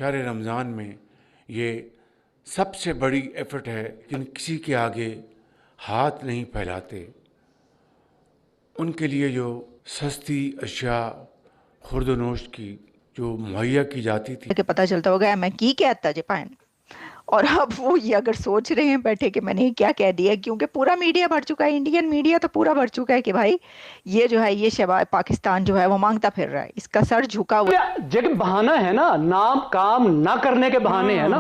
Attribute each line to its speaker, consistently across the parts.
Speaker 1: शहर रमज़ान में ये सबसे बड़ी एफर्ट है कि किसी के आगे हाथ नहीं फैलाते। उनके लिए जो सस्ती अशिया खुर्दनोश की जो मुहैया की जाती थी,
Speaker 2: के पता चलता होगा मैं की क्या तजे पान। और अब वो ये अगर सोच रहे हैं बैठे कि मैंने क्या कह दिया, क्योंकि पूरा मीडिया भर चुका है, इंडियन मीडिया तो पूरा भर चुका है कि भाई ये जो है ये शबाब पाकिस्तान जो है वो मांगता फिर रहा है, इसका सर झुका हुआ
Speaker 3: जगह बहाना है ना, नाम काम ना करने के बहाने हैं ना,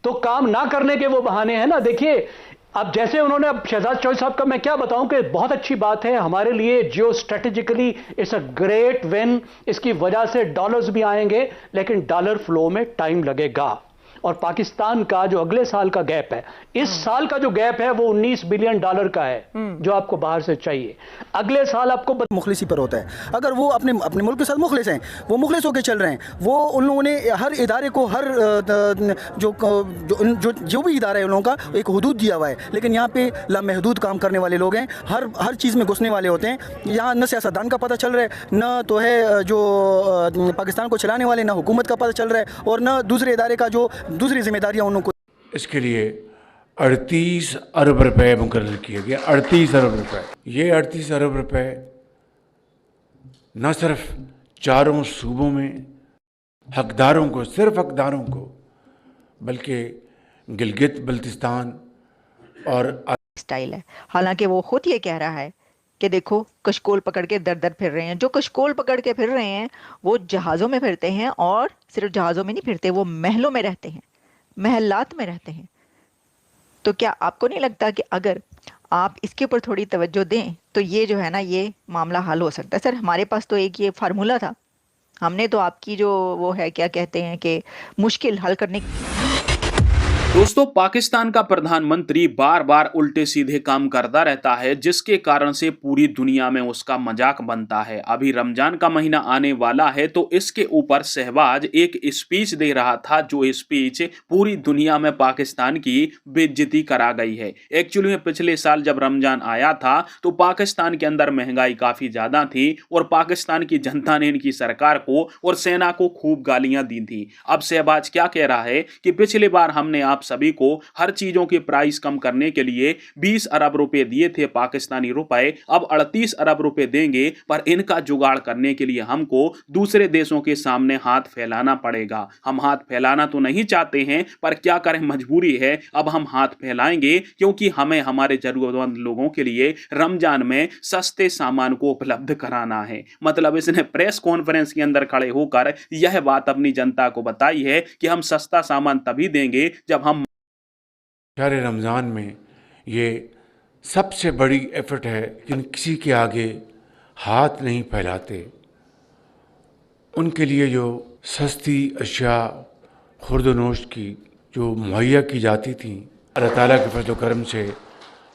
Speaker 3: तो काम ना करने के वो बहाने हैं ना। देखिए अब जैसे उन्होंने, अब शहजाद चौधरी साहब का मैं क्या बताऊं कि बहुत अच्छी बात है हमारे लिए, geostrategically it's a great win. इसकी वजह से डॉलर्स भी आएंगे, लेकिन डॉलर फ्लो में टाइम लगेगा। और पाकिस्तान का जो अगले साल का गैप है, इस साल का जो गैप है वो 19 बिलियन डॉलर का है जो आपको बाहर से चाहिए। अगले साल आपको
Speaker 4: मुखलिसी पर होता है। अगर वो अपने अपने मुल्क के साथ मुखलिस हैं, वो मुखलिस होकर चल रहे हैं, वो उन लोगों ने हर इदारे को, हर जो भी इदारा है उन लोगों का एक हदूद दिया हुआ है। लेकिन यहाँ पे लामहदूद काम करने वाले लोग हैं, हर चीज़ में घुसने वाले होते हैं। यहाँ न सियासतदान का पता चल रहा है, न तो है जो पाकिस्तान को चलाने वाले, न हुकूमत का पता चल रहा है, और न दूसरे इदारे का जो दूसरी जिम्मेदारियाँ उनको।
Speaker 1: इसके लिए 38 अरब रुपए मुकर्रर किए गए। 38 अरब रुपए। ये 38 अरब रुपए न सिर्फ चारों सूबों में हकदारों को, सिर्फ हकदारों को, बल्कि गिलगित बल्तिस्तान और
Speaker 2: स्टाइल है। हालांकि वो खुद ये कह रहा है कि देखो कशकोल पकड़ के दर दर फिर रहे हैं। जो कशकोल पकड़ के फिर रहे हैं वो जहाज़ों में फिरते हैं, और सिर्फ जहाज़ों में नहीं फिरते, वो महलों में रहते हैं, महलात में रहते हैं। तो क्या आपको नहीं लगता कि अगर आप इसके ऊपर थोड़ी तवज्जो दें तो ये जो है ना, ये मामला हल हो सकता है। सर हमारे पास तो एक ये फार्मूला था, हमने तो आपकी जो वो है क्या कहते हैं कि मुश्किल हल करने।
Speaker 5: दोस्तों, पाकिस्तान का प्रधानमंत्री बार बार उल्टे सीधे काम करता रहता है, जिसके कारण से पूरी दुनिया में उसका मजाक बनता है। अभी रमजान का महीना आने वाला है, तो इसके ऊपर शहबाज एक स्पीच दे रहा था, जो स्पीच पूरी दुनिया में पाकिस्तान की बेइज्जती करा गई है। एक्चुअली में पिछले साल जब रमजान आया था तो पाकिस्तान के अंदर महंगाई काफी ज्यादा थी, और पाकिस्तान की जनता ने इनकी सरकार को और सेना को खूब गालियां दी थी। अब शहबाज क्या कह रहा है कि पिछली बार हमने आप सभी को हर चीजों के प्राइस कम करने के लिए 20 अरब रुपए दिए थे पाकिस्तानी रुपए, अब 38 अरब रुपए देंगे, पर इनका जुगाड़ करने के लिए हमको दूसरे देशों के सामने हाथ फैलाना पड़ेगा। हम हाथ फैलाना तो नहीं चाहते हैं, पर क्या करें, मजबूरी है, अब हम हाथ फैलाएंगे, क्योंकि हमें हमारे जरूरतमंद लोगों के लिए रमजान में सस्ते सामान को उपलब्ध कराना है। मतलब इसने प्रेस कॉन्फ्रेंस के अंदर खड़े होकर यह बात अपनी जनता को बताई है कि हम सस्ता सामान तभी देंगे जब हम
Speaker 1: शहर रमज़ान में ये सबसे बड़ी एफर्ट है कि किसी के आगे हाथ नहीं फैलाते। उनके लिए जो सस्ती अशिया खुर्दनोश की जो मुहैया की जाती थी, अल्लाह ताला के फजल करम से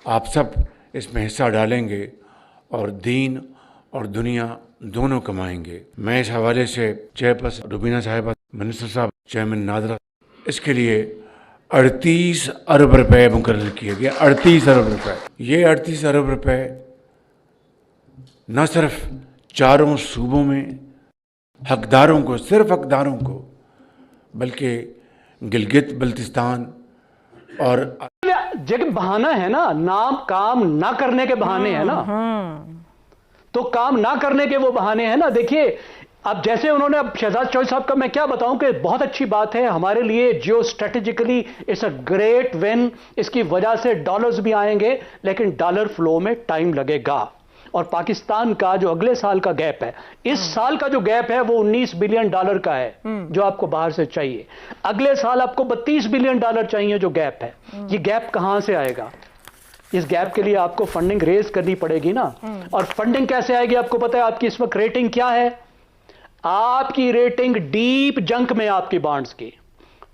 Speaker 1: आप सब इसमें हिस्सा डालेंगे और दीन और दुनिया दोनों कमाएंगे। मैं इस हवाले से चेयरपर्सन रुबीना साहिबा, मिनिस्टर साहब, चेयरमैन नादरा, इसके लिए 38 अरब रुपए मुकर्रर किए गए। 38 अरब रुपए। ये 38 अरब रुपए न सिर्फ चारों सूबों में हकदारों को, सिर्फ हकदारों को, बल्कि गिलगित बल्तिस्तान और
Speaker 3: जगह बहाना है ना, नाम काम ना करने के बहाने हैं ना, तो काम ना करने के वो बहाने हैं ना। देखिए अब जैसे उन्होंने, अब शहजाद चौधरी साहब का मैं क्या बताऊं कि बहुत अच्छी बात है हमारे लिए, geostrategically it's a great win. इसकी वजह से डॉलर्स भी आएंगे, लेकिन डॉलर फ्लो में टाइम लगेगा। और पाकिस्तान का जो अगले साल का गैप है, इस साल का जो गैप है वो 19 बिलियन डॉलर का है जो आपको बाहर से चाहिए। अगले साल आपको 32 बिलियन डॉलर चाहिए जो गैप है। ये गैप कहां से आएगा? इस गैप के लिए आपको फंडिंग रेज करनी पड़ेगी ना। और फंडिंग कैसे आएगी? आपको पता है आपकी इस वक्त रेटिंग क्या है? आपकी रेटिंग डीप जंक में, आपकी बॉन्ड्स की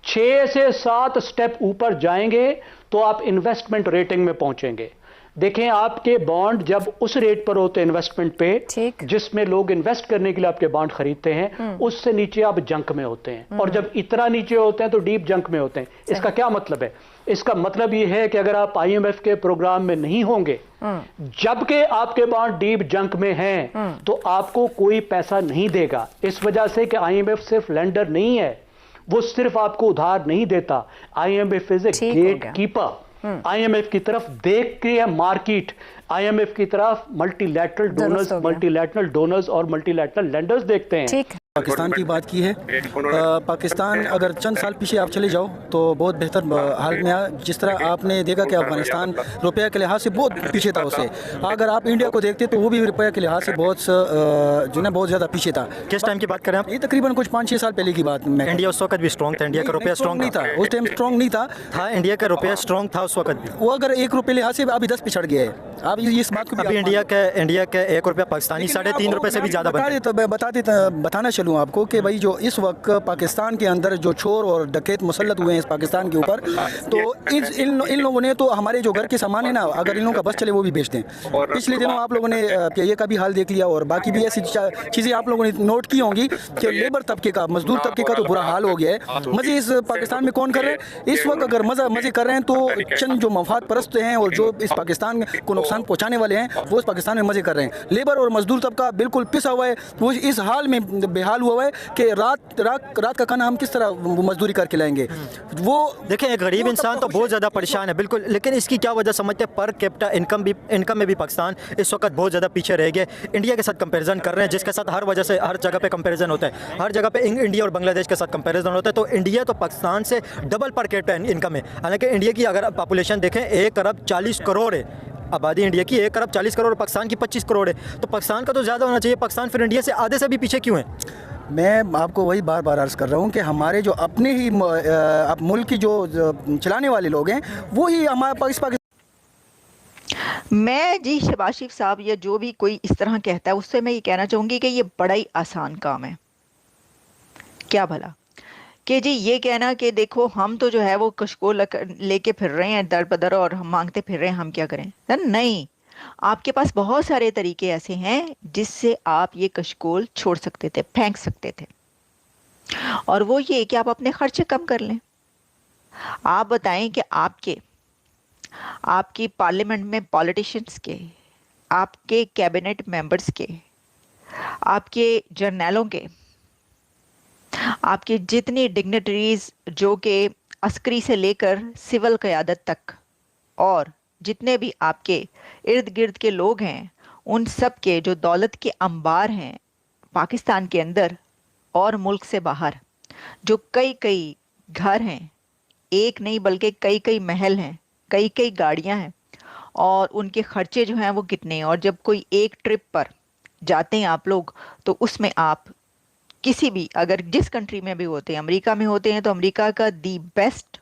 Speaker 3: 6 से 7 स्टेप ऊपर जाएंगे तो आप इन्वेस्टमेंट रेटिंग में पहुंचेंगे। देखें, आपके बॉन्ड जब उस रेट पर होते हैं इन्वेस्टमेंट पे,
Speaker 6: ठीक।
Speaker 3: जिसमें लोग इन्वेस्ट करने के लिए आपके बॉन्ड खरीदते हैं, उससे नीचे आप जंक में होते हैं, और जब इतना नीचे होते हैं तो डीप जंक में होते हैं। इसका क्या मतलब है? इसका मतलब ये है कि अगर आप आईएमएफ के प्रोग्राम में नहीं होंगे, जबकि आपके बॉन्ड डीप जंक में हैं, तो आपको कोई पैसा नहीं देगा। इस वजह से कि आईएमएफ सिर्फ लेंडर नहीं है, वो सिर्फ आपको उधार नहीं देता। IMF is a gatekeeper. IMF की तरफ देख के है मार्केट, आईएमएफ की तरफ मल्टीलैटरल डोनर्स और मल्टीलैटरल लेंडर्स देखते हैं।
Speaker 6: ठीक।
Speaker 4: पाकिस्तान की बात की है। पाकिस्तान अगर चंद साल पीछे आप चले जाओ तो बहुत बेहतर हाल में है। जिस तरह आपने देखा कि अफगानिस्तान रुपये के लिहाज से बहुत पीछे था उससे। अगर आप इंडिया को देखते तो वो भी रुपये के लिहाज से बहुत जो ना बहुत ज़्यादा पीछे था।
Speaker 7: किस टाइम की बात करें आप?
Speaker 4: ये तकरीबन कुछ 5-6 साल पहले की बात में।
Speaker 7: इंडिया उस वक्त भी स्ट्रॉन्ग था, इंडिया का रुपया स्ट्रॉन्ग
Speaker 4: नहीं था उस टाइम, स्ट्रॉन्ग नहीं था।
Speaker 7: इंडिया का रुपया स्ट्रॉन्ग था उस वक्त।
Speaker 4: वो अगर 1 रुपये लिहाज से अभी 10 पिछड़ गया है। आप इस बात को
Speaker 7: अभी इंडिया के 1 रुपया पाकिस्तानी 3.5 रुपये से भी ज़्यादा
Speaker 4: बताना चलूँ आपको कि भाई जो इस वक्त पाकिस्तान के अंदर जो चोर और डकैत मुसल्लत हुए हैं इस पाकिस्तान के ऊपर, तो इन लोगों ने तो हमारे जो घर के सामान है ना, अगर इन लोगों का बस चले वो भी बेच दें। पिछले दिनों आप लोगों ने ये का भी हाल देख लिया, और बाकी भी ऐसी चीज़ें आप लोगों ने नोट की होंगी कि लेबर तबके का, मजदूर तबके का तो बुरा हाल हो गया है। मज़े इस पाकिस्तान में कौन कर रहे हैं इस वक्त? अगर मज़े कर रहे हैं तो चंद जो मफाद परस्त हैं और जो इस पाकिस्तान को नुकसान पहुँचाने वाले हैं वो इस पाकिस्तान में मज़े कर रहे हैं। लेबर और मजदूर तबका बिल्कुल पिसा हुआ है, वो इस हाल में बेहाल हुआ है कि रात का खाना हम किस तरह मजदूरी करके लाएंगे। वो
Speaker 7: देखें, एक गरीब इंसान तो बहुत ज़्यादा परेशान है, बिल्कुल। लेकिन इसकी क्या वजह समझते हैं? पर कैपिटा इनकम में भी पाकिस्तान इस वक्त बहुत ज़्यादा पीछे रह गया। इंडिया के साथ कंपैरिजन कर रहे हैं, जिसके साथ हर वजह से हर जगह पे कंपैरिजन होता है, हर जगह पे इंडिया और बांग्लादेश के साथ कंपैरिजन होता है। तो इंडिया तो पाकिस्तान से डबल पर कैपिटा इनकम है। हालांकि इंडिया की अगर पॉपुलेशन देखें 1 अरब 40 करोड़ है आबादी, इंडिया की 1 अरब 40 करोड़, पाकिस्तान की 25 करोड़ है। तो पाकिस्तान का तो ज़्यादा होना चाहिए। पाकिस्तान फिर इंडिया से आधे से भी पीछे क्यों है?
Speaker 4: मैं आपको वही बार बार अर्ज़ कर रहा हूँ कि हमारे जो अपने ही मुल्क की जो चलाने वाले लोग हैं वो ही हमारे पाकिस्तान।
Speaker 2: मैं जी शहबाज शरीफ साहब या जो भी कोई इस तरह कहता है उससे मैं ये कहना चाहूँगी कि ये बड़ा ही आसान काम है। क्या भला कि जी ये कहना कि देखो हम तो जो है वो कशकोल लेके फिर रहे हैं दर बदर और हम मांगते फिर रहे हैं, हम क्या करें? नहीं, आपके पास बहुत सारे तरीके ऐसे हैं जिससे आप ये कशकोल छोड़ सकते थे, फेंक सकते थे। और वो ये कि आप अपने खर्चे कम कर लें। आप बताएं कि आपकी पार्लियामेंट में पॉलिटिशियंस के, आपके कैबिनेट मेंबर्स के, आपके जर्नैलों के, आपके जितनी डिग्निटरीज जो कि अस्करी से लेकर सिविल क़यादत तक और जितने भी आपके इर्द गिर्द के लोग हैं, उन सब के जो दौलत के अंबार हैं पाकिस्तान के अंदर और मुल्क से बाहर, जो कई घर हैं, एक नहीं बल्कि कई महल हैं, कई गाड़ियां हैं, और उनके खर्चे जो हैं वो कितने हैं। और जब कोई एक ट्रिप पर जाते हैं आप लोग तो उसमें आप किसी भी, अगर जिस कंट्री में भी होते हैं, अमेरिका में होते हैं तो अमेरिका का दी बेस्ट